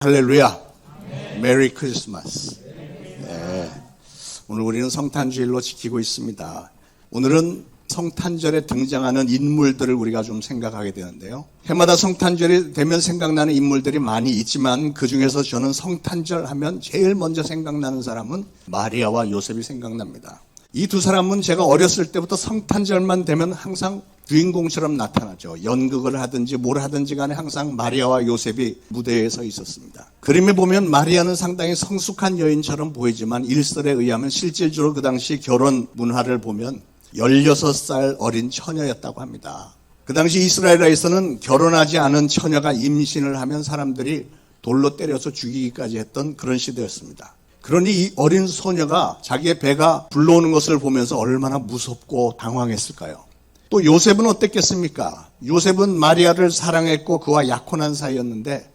할렐루야. 메리 크리스마스. 네. 오늘 우리는 성탄주일로 지키고 있습니다. 오늘은 성탄절에 등장하는 인물들을 우리가 좀 생각하게 되는데요. 해마다 성탄절이 되면 생각나는 인물들이 많이 있지만 그 중에서 저는 성탄절 하면 제일 먼저 생각나는 사람은 마리아와 요셉이 생각납니다. 이 두 사람은 제가 어렸을 때부터 성탄절만 되면 항상 주인공처럼 나타나죠. 연극을 하든지 뭘 하든지 간에 항상 마리아와 요셉이 무대에 서 있었습니다. 그림에 보면 마리아는 상당히 성숙한 여인처럼 보이지만 일설에 의하면 실질적으로 그 당시 결혼 문화를 보면 16살 어린 처녀였다고 합니다. 그 당시 이스라엘에서는 결혼하지 않은 처녀가 임신을 하면 사람들이 돌로 때려서 죽이기까지 했던 그런 시대였습니다. 그러니 이 어린 소녀가 자기의 배가 불러오는 것을 보면서 얼마나 무섭고 당황했을까요? 또 요셉은 어땠겠습니까? 요셉은 마리아를 사랑했고 그와 약혼한 사이였는데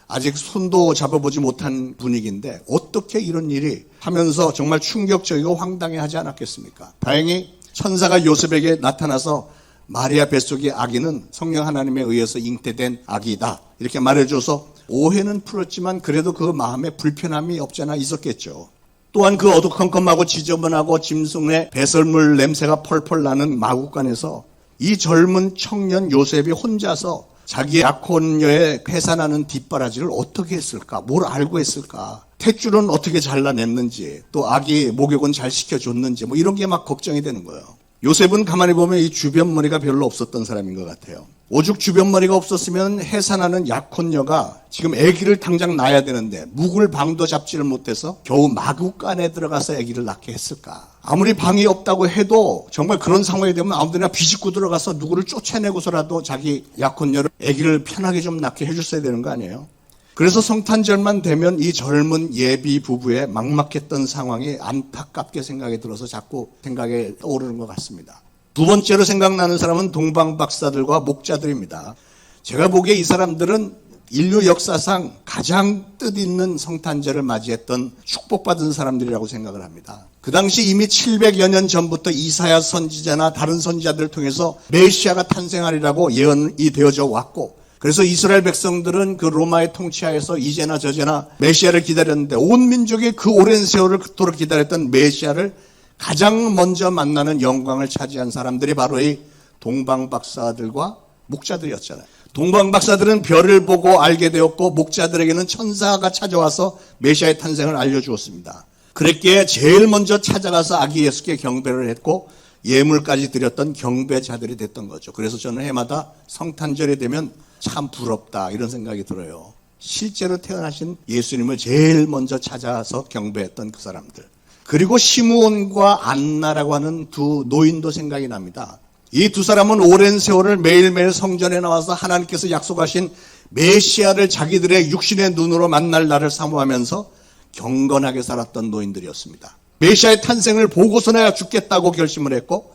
아직 손도 잡아보지 못한 분위기인데 어떻게 이런 일이 하면서 정말 충격적이고 황당해하지 않았겠습니까? 다행히 천사가 요셉에게 나타나서 마리아 뱃속의 아기는 성령 하나님에 의해서 잉태된 아기다 이렇게 말해줘서 오해는 풀었지만 그래도 그 마음에 불편함이 없잖아 있었겠죠. 또한 그 어두컴컴하고 지저분하고 짐승의 배설물 냄새가 펄펄 나는 마구간에서 이 젊은 청년 요셉이 혼자서 자기의 약혼녀의 회사나는 뒷바라지를 어떻게 했을까? 뭘 알고 했을까? 탯줄은 어떻게 잘라냈는지 또 아기 목욕은 잘 시켜줬는지 뭐 이런 게 막 걱정이 되는 거예요. 요셉은 가만히 보면 이 주변머리가 별로 없었던 사람인 것 같아요. 오죽 주변머리가 없었으면 해산하는 약혼녀가 지금 아기를 당장 낳아야 되는데 묵을 방도 잡지를 못해서 겨우 마구간에 들어가서 아기를 낳게 했을까? 아무리 방이 없다고 해도 정말 그런 상황이 되면 아무데나 비집고 들어가서 누구를 쫓아내고서라도 자기 약혼녀를 아기를 편하게 좀 낳게 해줬어야 되는 거 아니에요? 그래서 성탄절만 되면 이 젊은 예비 부부의 막막했던 상황이 안타깝게 생각이 들어서 자꾸 생각에 떠오르는 것 같습니다. 두 번째로 생각나는 사람은 동방박사들과 목자들입니다. 제가 보기에 이 사람들은 인류 역사상 가장 뜻있는 성탄절을 맞이했던 축복받은 사람들이라고 생각을 합니다. 그 당시 이미 700여 년 전부터 이사야 선지자나 다른 선지자들을 통해서 메시아가 탄생하리라고 예언이 되어져 왔고 그래서 이스라엘 백성들은 그 로마의 통치하에서 이제나 저제나 메시아를 기다렸는데 온 민족이 그 오랜 세월을 그토록 기다렸던 메시아를 가장 먼저 만나는 영광을 차지한 사람들이 바로 이 동방박사들과 목자들이었잖아요. 동방박사들은 별을 보고 알게 되었고 목자들에게는 천사가 찾아와서 메시아의 탄생을 알려주었습니다. 그랬기에 제일 먼저 찾아가서 아기 예수께 경배를 했고 예물까지 드렸던 경배자들이 됐던 거죠. 그래서 저는 해마다 성탄절이 되면 참 부럽다 이런 생각이 들어요. 실제로 태어나신 예수님을 제일 먼저 찾아서 경배했던 그 사람들. 그리고 시므온과 안나라고 하는 두 노인도 생각이 납니다. 이 두 사람은 오랜 세월을 매일매일 성전에 나와서 하나님께서 약속하신 메시아를 자기들의 육신의 눈으로 만날 날을 사모하면서 경건하게 살았던 노인들이었습니다. 메시아의 탄생을 보고서나 죽겠다고 결심을 했고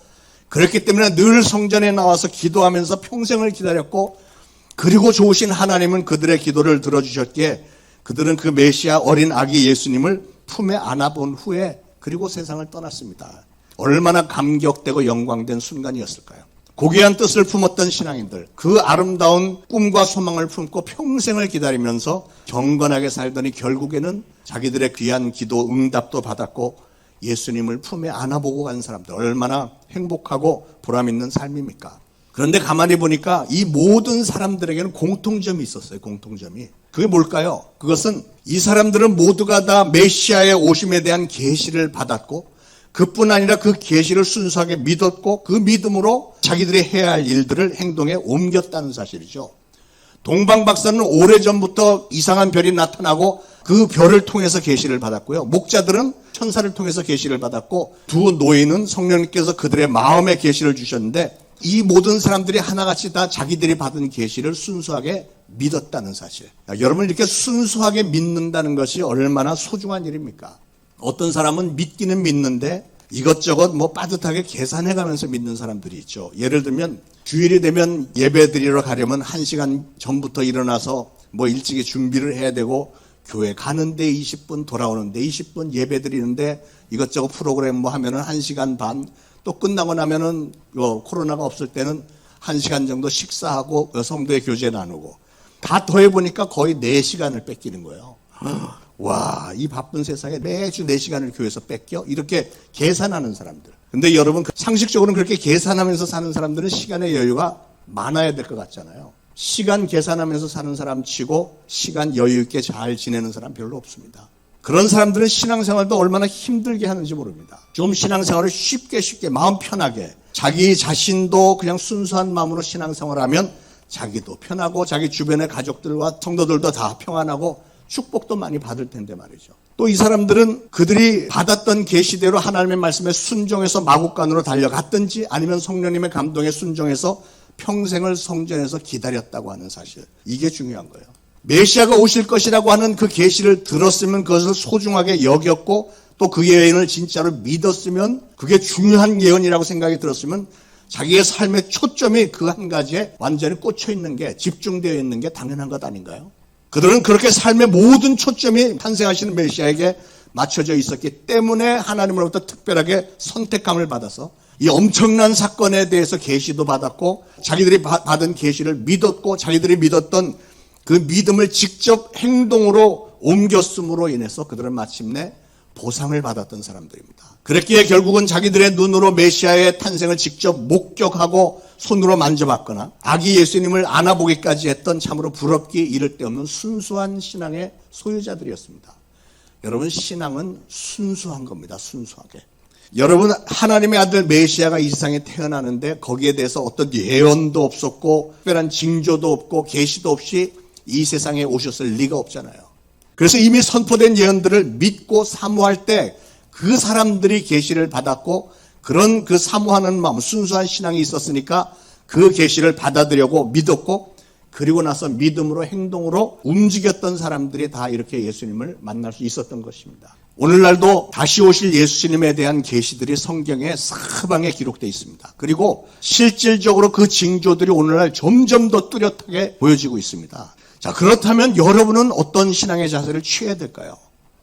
그렇기 때문에 늘 성전에 나와서 기도하면서 평생을 기다렸고 그리고 좋으신 하나님은 그들의 기도를 들어주셨기에 그들은 그 메시아 어린 아기 예수님을 품에 안아본 후에 그리고 세상을 떠났습니다. 얼마나 감격되고 영광된 순간이었을까요? 고귀한 뜻을 품었던 신앙인들, 그 아름다운 꿈과 소망을 품고 평생을 기다리면서 경건하게 살더니 결국에는 자기들의 귀한 기도 응답도 받았고 예수님을 품에 안아보고 간 사람들 얼마나 행복하고 보람있는 삶입니까? 그런데 가만히 보니까 이 모든 사람들에게는 공통점이 있었어요. 공통점이. 그게 뭘까요? 그것은 이 사람들은 모두가 다 메시아의 오심에 대한 계시를 받았고 그뿐 아니라 그 계시를 순수하게 믿었고 그 믿음으로 자기들이 해야 할 일들을 행동에 옮겼다는 사실이죠. 동방박사는 오래전부터 이상한 별이 나타나고 그 별을 통해서 계시를 받았고요. 목자들은 천사를 통해서 계시를 받았고 두 노인은 성령님께서 그들의 마음에 계시를 주셨는데 이 모든 사람들이 하나같이 다 자기들이 받은 계시를 순수하게 믿었다는 사실. 여러분 이렇게 순수하게 믿는다는 것이 얼마나 소중한 일입니까? 어떤 사람은 믿기는 믿는데 이것저것 뭐 빠듯하게 계산해가면서 믿는 사람들이 있죠. 예를 들면 주일이 되면 예배 드리러 가려면 1시간 전부터 일어나서 뭐 일찍이 준비를 해야 되고 교회 가는데 20분 돌아오는데 20분 예배 드리는데 이것저것 프로그램 뭐 하면은 1시간 반 또 끝나고 나면은 코로나가 없을 때는 1시간 정도 식사하고 성도의 교제 나누고 다 더해보니까 거의 4시간을 뺏기는 거예요. 와, 이 바쁜 세상에 매주 4시간을 교회에서 뺏겨? 이렇게 계산하는 사람들. 근데 여러분, 상식적으로는 그렇게 계산하면서 사는 사람들은 시간의 여유가 많아야 될 것 같잖아요. 시간 계산하면서 사는 사람 치고 시간 여유 있게 잘 지내는 사람 별로 없습니다. 그런 사람들은 신앙생활도 얼마나 힘들게 하는지 모릅니다. 좀 신앙생활을 쉽게 마음 편하게 자기 자신도 그냥 순수한 마음으로 신앙생활하면 자기도 편하고 자기 주변의 가족들과 성도들도 다 평안하고 축복도 많이 받을 텐데 말이죠. 또 이 사람들은 그들이 받았던 계시대로 하나님의 말씀에 순종해서 마국간으로 달려갔든지 아니면 성령님의 감동에 순종해서 평생을 성전에서 기다렸다고 하는 사실, 이게 중요한 거예요. 메시아가 오실 것이라고 하는 그 계시를 들었으면 그것을 소중하게 여겼고 또 그 예언을 진짜로 믿었으면, 그게 중요한 예언이라고 생각이 들었으면 자기의 삶의 초점이 그 한 가지에 완전히 꽂혀 있는 게, 집중되어 있는 게 당연한 것 아닌가요? 그들은 그렇게 삶의 모든 초점이 탄생하시는 메시아에게 맞춰져 있었기 때문에 하나님으로부터 특별하게 선택감을 받아서 이 엄청난 사건에 대해서 계시도 받았고 자기들이 받은 계시를 믿었고 자기들이 믿었던 그 믿음을 직접 행동으로 옮겼음으로 인해서 그들은 마침내 보상을 받았던 사람들입니다. 그랬기에 결국은 자기들의 눈으로 메시아의 탄생을 직접 목격하고 손으로 만져봤거나 아기 예수님을 안아보기까지 했던 참으로 부럽기 이를 데 없는 순수한 신앙의 소유자들이었습니다. 여러분, 신앙은 순수한 겁니다. 순수하게. 여러분, 하나님의 아들 메시아가 이 세상에 태어나는데 거기에 대해서 어떤 예언도 없었고 특별한 징조도 없고 계시도 없이 이 세상에 오셨을 리가 없잖아요. 그래서 이미 선포된 예언들을 믿고 사모할 때 그 사람들이 계시를 받았고 그런 그 사모하는 마음, 순수한 신앙이 있었으니까 그 계시를 받아들이고 믿었고 그리고 나서 믿음으로 행동으로 움직였던 사람들이 다 이렇게 예수님을 만날 수 있었던 것입니다. 오늘날도 다시 오실 예수님에 대한 계시들이 성경에 사방에 기록되어 있습니다. 그리고 실질적으로 그 징조들이 오늘날 점점 더 뚜렷하게 보여지고 있습니다. 자, 그렇다면 여러분은 어떤 신앙의 자세를 취해야 될까요?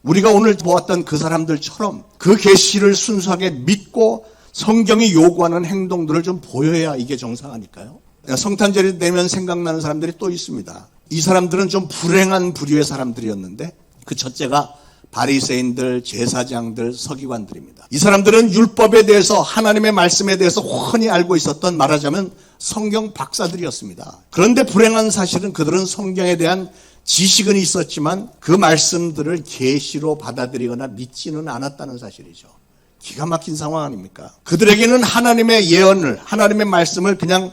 우리가 오늘 보았던 그 사람들처럼 그 계시를 순수하게 믿고 성경이 요구하는 행동들을 좀 보여야 이게 정상 아닐까요? 성탄절이 되면 생각나는 사람들이 또 있습니다. 이 사람들은 좀 불행한 부류의 사람들이었는데 그 첫째가 바리새인들, 제사장들, 서기관들입니다. 이 사람들은 율법에 대해서 하나님의 말씀에 대해서 훤히 알고 있었던, 말하자면 성경 박사들이었습니다. 그런데 불행한 사실은 그들은 성경에 대한 지식은 있었지만 그 말씀들을 계시로 받아들이거나 믿지는 않았다는 사실이죠. 기가 막힌 상황 아닙니까? 그들에게는 하나님의 예언을, 하나님의 말씀을 그냥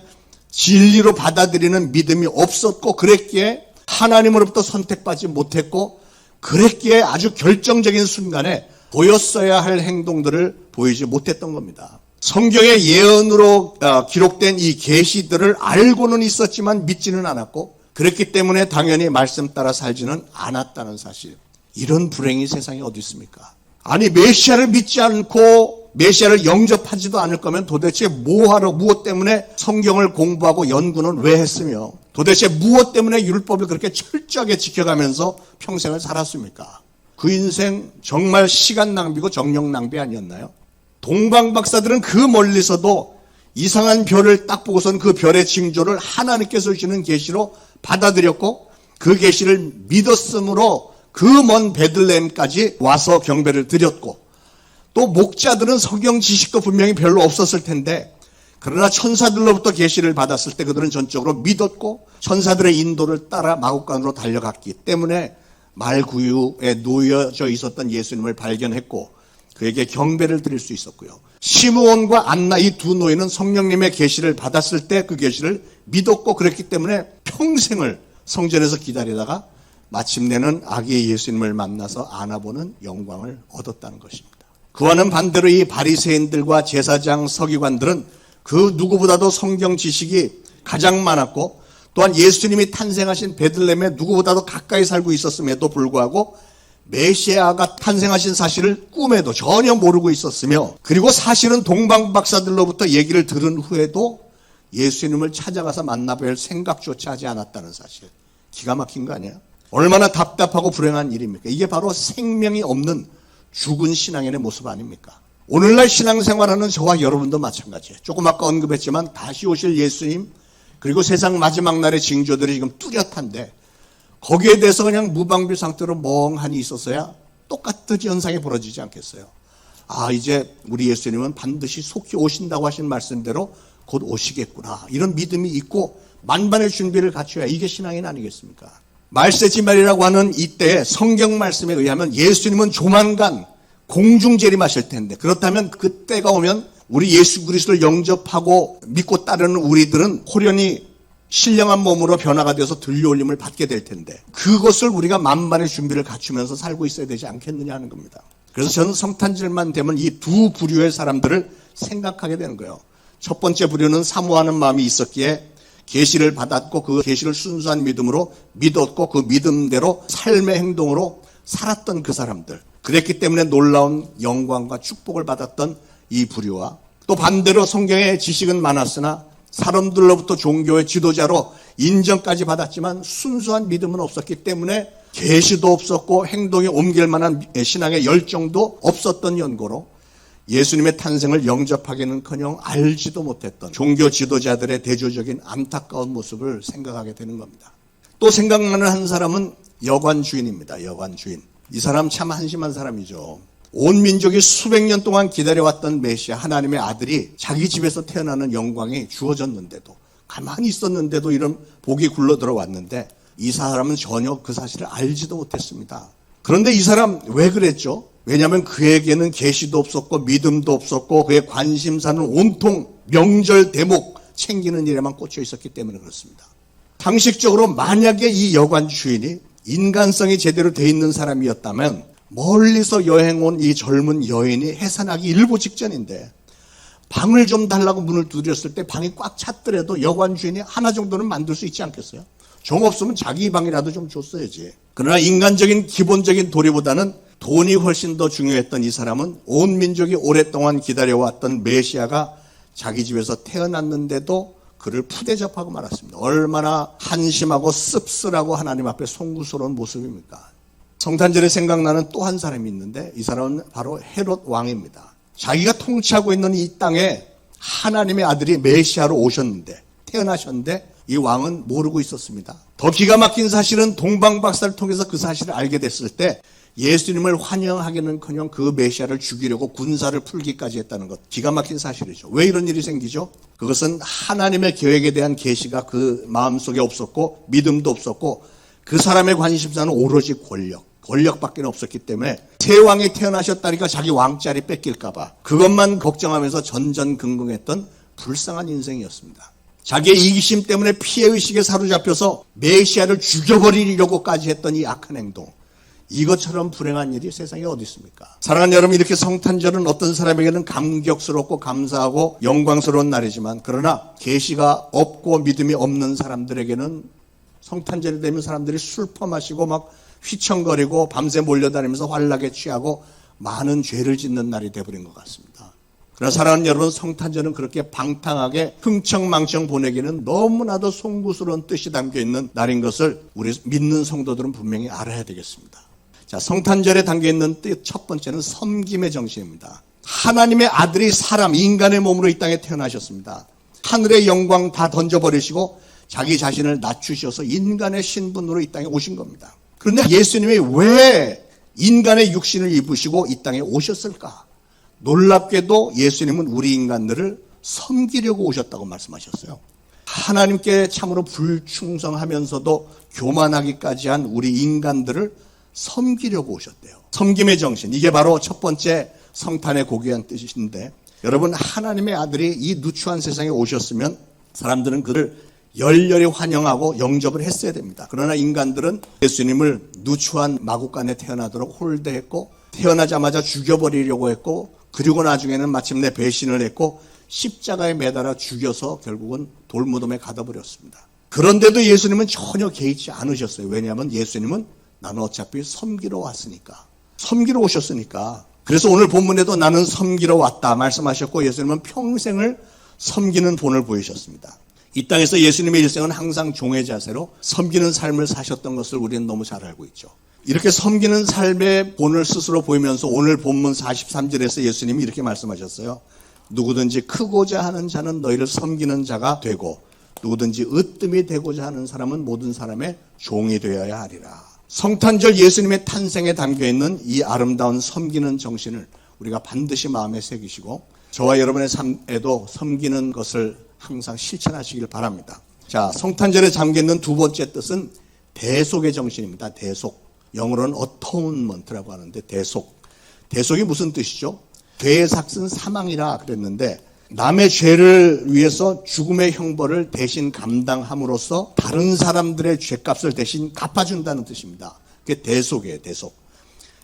진리로 받아들이는 믿음이 없었고 그랬기에 하나님으로부터 선택받지 못했고 그랬기에 아주 결정적인 순간에 보였어야 할 행동들을 보이지 못했던 겁니다. 성경의 예언으로 기록된 이 계시들을 알고는 있었지만 믿지는 않았고 그랬기 때문에 당연히 말씀 따라 살지는 않았다는 사실. 이런 불행이 세상에 어디 있습니까? 아니, 메시아를 믿지 않고 메시아를 영접하지도 않을 거면 도대체 뭐하러, 무엇 때문에 성경을 공부하고 연구는 왜 했으며 도대체 무엇 때문에 율법을 그렇게 철저하게 지켜가면서 평생을 살았습니까? 그 인생 정말 시간 낭비고 정력 낭비 아니었나요? 동방 박사들은 그 멀리서도 이상한 별을 딱 보고선 그 별의 징조를 하나님께서 주시는 계시로 받아들였고 그 계시를 믿었으므로 그 먼 베들레헴까지 와서 경배를 드렸고 또 목자들은 성경 지식도 분명히 별로 없었을 텐데 그러나 천사들로부터 계시를 받았을 때 그들은 전적으로 믿었고 천사들의 인도를 따라 마국간으로 달려갔기 때문에 말구유에 놓여져 있었던 예수님을 발견했고 그에게 경배를 드릴 수 있었고요. 시므온과 안나 이 두 노인은 성령님의 계시를 받았을 때 그 계시를 믿었고 그랬기 때문에 평생을 성전에서 기다리다가 마침내는 아기 예수님을 만나서 안아보는 영광을 얻었다는 것입니다. 그와는 반대로 이 바리새인들과 제사장, 서기관들은 그 누구보다도 성경 지식이 가장 많았고 또한 예수님이 탄생하신 베들레헴에 누구보다도 가까이 살고 있었음에도 불구하고 메시아가 탄생하신 사실을 꿈에도 전혀 모르고 있었으며 그리고 사실은 동방 박사들로부터 얘기를 들은 후에도 예수님을 찾아가서 만나볼 생각조차 하지 않았다는 사실. 기가 막힌 거 아니에요? 얼마나 답답하고 불행한 일입니까? 이게 바로 생명이 없는 죽은 신앙인의 모습 아닙니까? 오늘날 신앙생활하는 저와 여러분도 마찬가지예요. 조금 아까 언급했지만 다시 오실 예수님 그리고 세상 마지막 날의 징조들이 지금 뚜렷한데 거기에 대해서 그냥 무방비 상태로 멍하니 있었어야 똑같은 현상이 벌어지지 않겠어요? 아, 이제 우리 예수님은 반드시 속히 오신다고 하신 말씀대로 곧 오시겠구나. 이런 믿음이 있고 만반의 준비를 갖춰야 이게 신앙인 아니겠습니까? 말세지말이라고 하는 이때 성경 말씀에 의하면 예수님은 조만간 공중 재림하실 텐데, 그렇다면 그때가 오면 우리 예수 그리스도를 영접하고 믿고 따르는 우리들은 호련히 신령한 몸으로 변화가 되어서 들려올림을 받게 될 텐데, 그것을 우리가 만반의 준비를 갖추면서 살고 있어야 되지 않겠느냐 하는 겁니다. 그래서 저는 성탄절만 되면 이 두 부류의 사람들을 생각하게 되는 거예요. 첫 번째 부류는 사모하는 마음이 있었기에 계시를 받았고 그 계시를 순수한 믿음으로 믿었고 그 믿음대로 삶의 행동으로 살았던 그 사람들, 그랬기 때문에 놀라운 영광과 축복을 받았던 이 부류와, 또 반대로 성경의 지식은 많았으나 사람들로부터 종교의 지도자로 인정까지 받았지만 순수한 믿음은 없었기 때문에 계시도 없었고 행동에 옮길 만한 신앙의 열정도 없었던 연고로 예수님의 탄생을 영접하기는커녕 알지도 못했던 종교 지도자들의 대조적인 안타까운 모습을 생각하게 되는 겁니다. 또 생각나는 한 사람은 여관 주인입니다. 여관 주인. 이 사람 참 한심한 사람이죠. 온 민족이 수백 년 동안 기다려왔던 메시아 하나님의 아들이 자기 집에서 태어나는 영광이 주어졌는데도, 가만히 있었는데도 이런 복이 굴러 들어왔는데 이 사람은 전혀 그 사실을 알지도 못했습니다. 그런데 이 사람 왜 그랬죠? 왜냐하면 그에게는 계시도 없었고 믿음도 없었고 그의 관심사는 온통 명절 대목 챙기는 일에만 꽂혀 있었기 때문에 그렇습니다. 상식적으로 만약에 이 여관 주인이 인간성이 제대로 돼 있는 사람이었다면 멀리서 여행 온 이 젊은 여인이 해산하기 일보 직전인데 방을 좀 달라고 문을 두드렸을 때 방이 꽉 찼더라도 여관 주인이 하나 정도는 만들 수 있지 않겠어요? 정 없으면 자기 방이라도 좀 줬어야지. 그러나 인간적인 기본적인 도리보다는 돈이 훨씬 더 중요했던 이 사람은 온 민족이 오랫동안 기다려왔던 메시아가 자기 집에서 태어났는데도 그를 푸대접하고 말았습니다. 얼마나 한심하고 씁쓸하고 하나님 앞에 송구스러운 모습입니까? 성탄절에 생각나는 또 한 사람이 있는데 이 사람은 바로 헤롯 왕입니다. 자기가 통치하고 있는 이 땅에 하나님의 아들이 메시아로 오셨는데, 태어나셨는데 이 왕은 모르고 있었습니다. 더 기가 막힌 사실은 동방박사를 통해서 그 사실을 알게 됐을 때 예수님을 환영하기는커녕 그 메시아를 죽이려고 군사를 풀기까지 했다는 것, 기가 막힌 사실이죠. 왜 이런 일이 생기죠? 그것은 하나님의 계획에 대한 계시가 그 마음속에 없었고 믿음도 없었고 그 사람의 관심사는 오로지 권력밖에 없었기 때문에 새 왕이 태어나셨다니까 자기 왕자리 뺏길까 봐 그것만 걱정하면서 전전긍긍했던 불쌍한 인생이었습니다. 자기의 이기심 때문에 피해의식에 사로잡혀서 메시아를 죽여버리려고까지 했던 이 악한 행동, 이것처럼 불행한 일이 세상에 어디 있습니까? 사랑하는 여러분, 이렇게 성탄절은 어떤 사람에게는 감격스럽고 감사하고 영광스러운 날이지만, 그러나 계시가 없고 믿음이 없는 사람들에게는 성탄절이 되면 사람들이 술 퍼마시고 막 휘청거리고 밤새 몰려다니면서 환락에 취하고 많은 죄를 짓는 날이 되어버린 것 같습니다. 그러나 사랑하는 여러분, 성탄절은 그렇게 방탕하게 흥청망청 보내기는 너무나도 송구스러운 뜻이 담겨있는 날인 것을 우리 믿는 성도들은 분명히 알아야 되겠습니다. 자, 성탄절에 담겨있는 뜻 첫 번째는 섬김의 정신입니다. 하나님의 아들이 사람, 인간의 몸으로 이 땅에 태어나셨습니다. 하늘의 영광 다 던져버리시고 자기 자신을 낮추셔서 인간의 신분으로 이 땅에 오신 겁니다. 그런데 예수님이 왜 인간의 육신을 입으시고 이 땅에 오셨을까? 놀랍게도 예수님은 우리 인간들을 섬기려고 오셨다고 말씀하셨어요. 하나님께 참으로 불충성하면서도 교만하기까지 한 우리 인간들을 섬기려고 오셨대요. 섬김의 정신, 이게 바로 첫 번째 성탄의 고귀한 뜻인데, 여러분, 하나님의 아들이 이 누추한 세상에 오셨으면 사람들은 그를 열렬히 환영하고 영접을 했어야 됩니다. 그러나 인간들은 예수님을 누추한 마구간에 태어나도록 홀대했고 태어나자마자 죽여버리려고 했고, 그리고 나중에는 마침내 배신을 했고 십자가에 매달아 죽여서 결국은 돌무덤에 가둬버렸습니다. 그런데도 예수님은 전혀 개의치 않으셨어요. 왜냐하면 예수님은 나는 어차피 섬기러 왔으니까, 섬기러 오셨으니까. 그래서 오늘 본문에도 나는 섬기러 왔다 말씀하셨고, 예수님은 평생을 섬기는 본을 보이셨습니다. 이 땅에서 예수님의 일생은 항상 종의 자세로 섬기는 삶을 사셨던 것을 우리는 너무 잘 알고 있죠. 이렇게 섬기는 삶의 본을 스스로 보이면서 오늘 본문 43절에서 예수님이 이렇게 말씀하셨어요. 누구든지 크고자 하는 자는 너희를 섬기는 자가 되고 누구든지 으뜸이 되고자 하는 사람은 모든 사람의 종이 되어야 하리라. 성탄절 예수님의 탄생에 담겨있는 이 아름다운 섬기는 정신을 우리가 반드시 마음에 새기시고 저와 여러분의 삶에도 섬기는 것을 항상 실천하시길 바랍니다. 자, 성탄절에 담겨있는 두 번째 뜻은 대속의 정신입니다. 대속. 영어로는 atonement라고 하는데 대속이 무슨 뜻이죠? 죄의 삭은 사망이라 그랬는데 남의 죄를 위해서 죽음의 형벌을 대신 감당함으로써 다른 사람들의 죄값을 대신 갚아준다는 뜻입니다. 그게 대속이에요. 대속.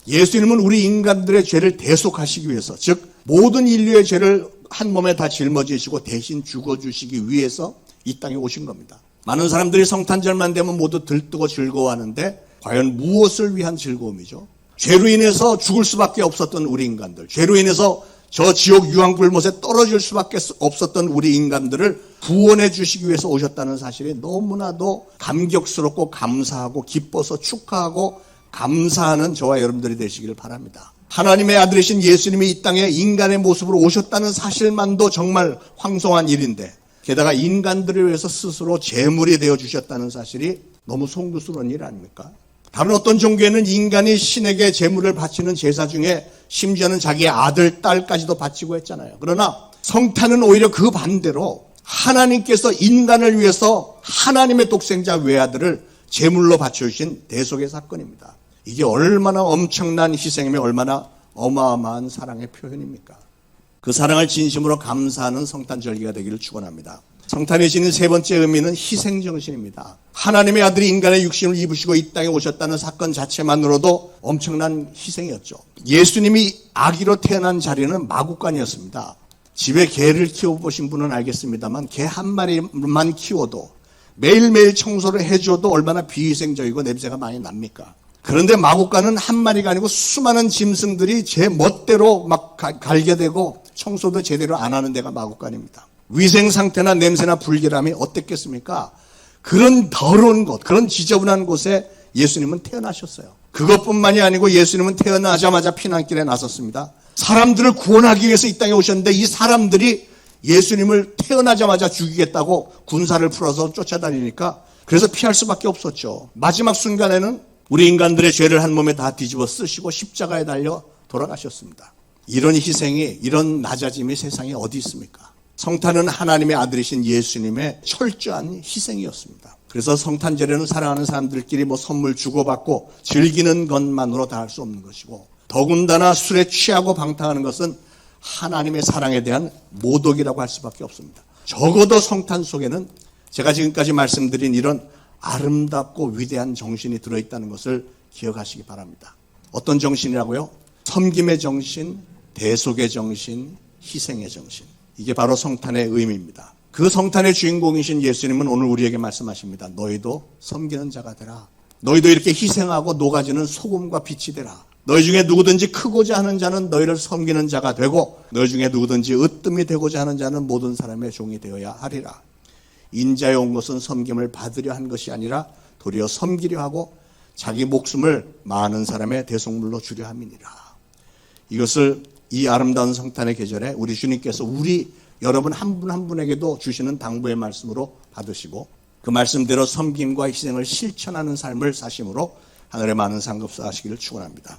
예수님은 우리 인간들의 죄를 대속하시기 위해서, 즉 모든 인류의 죄를 한 몸에 다 짊어지시고 대신 죽어주시기 위해서 이 땅에 오신 겁니다. 많은 사람들이 성탄절만 되면 모두 들뜨고 즐거워하는데 과연 무엇을 위한 즐거움이죠? 죄로 인해서 죽을 수밖에 없었던 우리 인간들, 죄로 인해서 저 지옥 유황불못에 떨어질 수밖에 없었던 우리 인간들을 구원해 주시기 위해서 오셨다는 사실이 너무나도 감격스럽고 감사하고 기뻐서 축하하고 감사하는 저와 여러분들이 되시기를 바랍니다. 하나님의 아들이신 예수님이 이 땅에 인간의 모습으로 오셨다는 사실만도 정말 황송한 일인데 게다가 인간들을 위해서 스스로 제물이 되어 주셨다는 사실이 너무 송구스러운 일 아닙니까? 다른 어떤 종교에는 인간이 신에게 제물을 바치는 제사 중에 심지어는 자기의 아들, 딸까지도 바치고 했잖아요. 그러나 성탄은 오히려 그 반대로 하나님께서 인간을 위해서 하나님의 독생자 외아들을 제물로 바쳐주신 대속의 사건입니다. 이게 얼마나 엄청난 희생이며 얼마나 어마어마한 사랑의 표현입니까? 그 사랑을 진심으로 감사하는 성탄절기가 되기를 축원합니다. 성탄이 지닌 세 번째 의미는 희생정신입니다. 하나님의 아들이 인간의 육신을 입으시고 이 땅에 오셨다는 사건 자체만으로도 엄청난 희생이었죠. 예수님이 아기로 태어난 자리는 마구간이었습니다. 집에 개를 키워보신 분은 알겠습니다만 개 한 마리만 키워도 매일매일 청소를 해줘도 얼마나 비위생적이고 냄새가 많이 납니까? 그런데 마구간은 한 마리가 아니고 수많은 짐승들이 제 멋대로 막 갈게 되고 청소도 제대로 안 하는 데가 마구간입니다. 위생 상태나 냄새나 불결함이 어땠겠습니까? 그런 더러운 곳, 그런 지저분한 곳에 예수님은 태어나셨어요. 그것뿐만이 아니고 예수님은 태어나자마자 피난길에 나섰습니다. 사람들을 구원하기 위해서 이 땅에 오셨는데 이 사람들이 예수님을 태어나자마자 죽이겠다고 군사를 풀어서 쫓아다니니까 그래서 피할 수밖에 없었죠. 마지막 순간에는 우리 인간들의 죄를 한 몸에 다 뒤집어 쓰시고 십자가에 달려 돌아가셨습니다. 이런 희생이, 이런 낮아짐이 세상에 어디 있습니까? 성탄은 하나님의 아들이신 예수님의 철저한 희생이었습니다. 그래서 성탄절에는 사랑하는 사람들끼리 선물 주고받고 즐기는 것만으로 다 할 수 없는 것이고 더군다나 술에 취하고 방탕하는 것은 하나님의 사랑에 대한 모독이라고 할 수밖에 없습니다. 적어도 성탄 속에는 제가 지금까지 말씀드린 이런 아름답고 위대한 정신이 들어있다는 것을 기억하시기 바랍니다. 어떤 정신이라고요? 섬김의 정신, 대속의 정신, 희생의 정신. 이게 바로 성탄의 의미입니다. 그 성탄의 주인공이신 예수님은 오늘 우리에게 말씀하십니다. 너희도 섬기는 자가 되라. 너희도 이렇게 희생하고 녹아지는 소금과 빛이 되라. 너희 중에 누구든지 크고자 하는 자는 너희를 섬기는 자가 되고 너희 중에 누구든지 으뜸이 되고자 하는 자는 모든 사람의 종이 되어야 하리라. 인자에 온 것은 섬김을 받으려 한 것이 아니라 도리어 섬기려 하고 자기 목숨을 많은 사람의 대속물로 주려 함이니라. 이것을 이 아름다운 성탄의 계절에 우리 주님께서 여러분 한 분 한 분에게도 주시는 당부의 말씀으로 받으시고 그 말씀대로 섬김과 희생을 실천하는 삶을 사심으로 하늘의 많은 상급사 하시기를 축원합니다.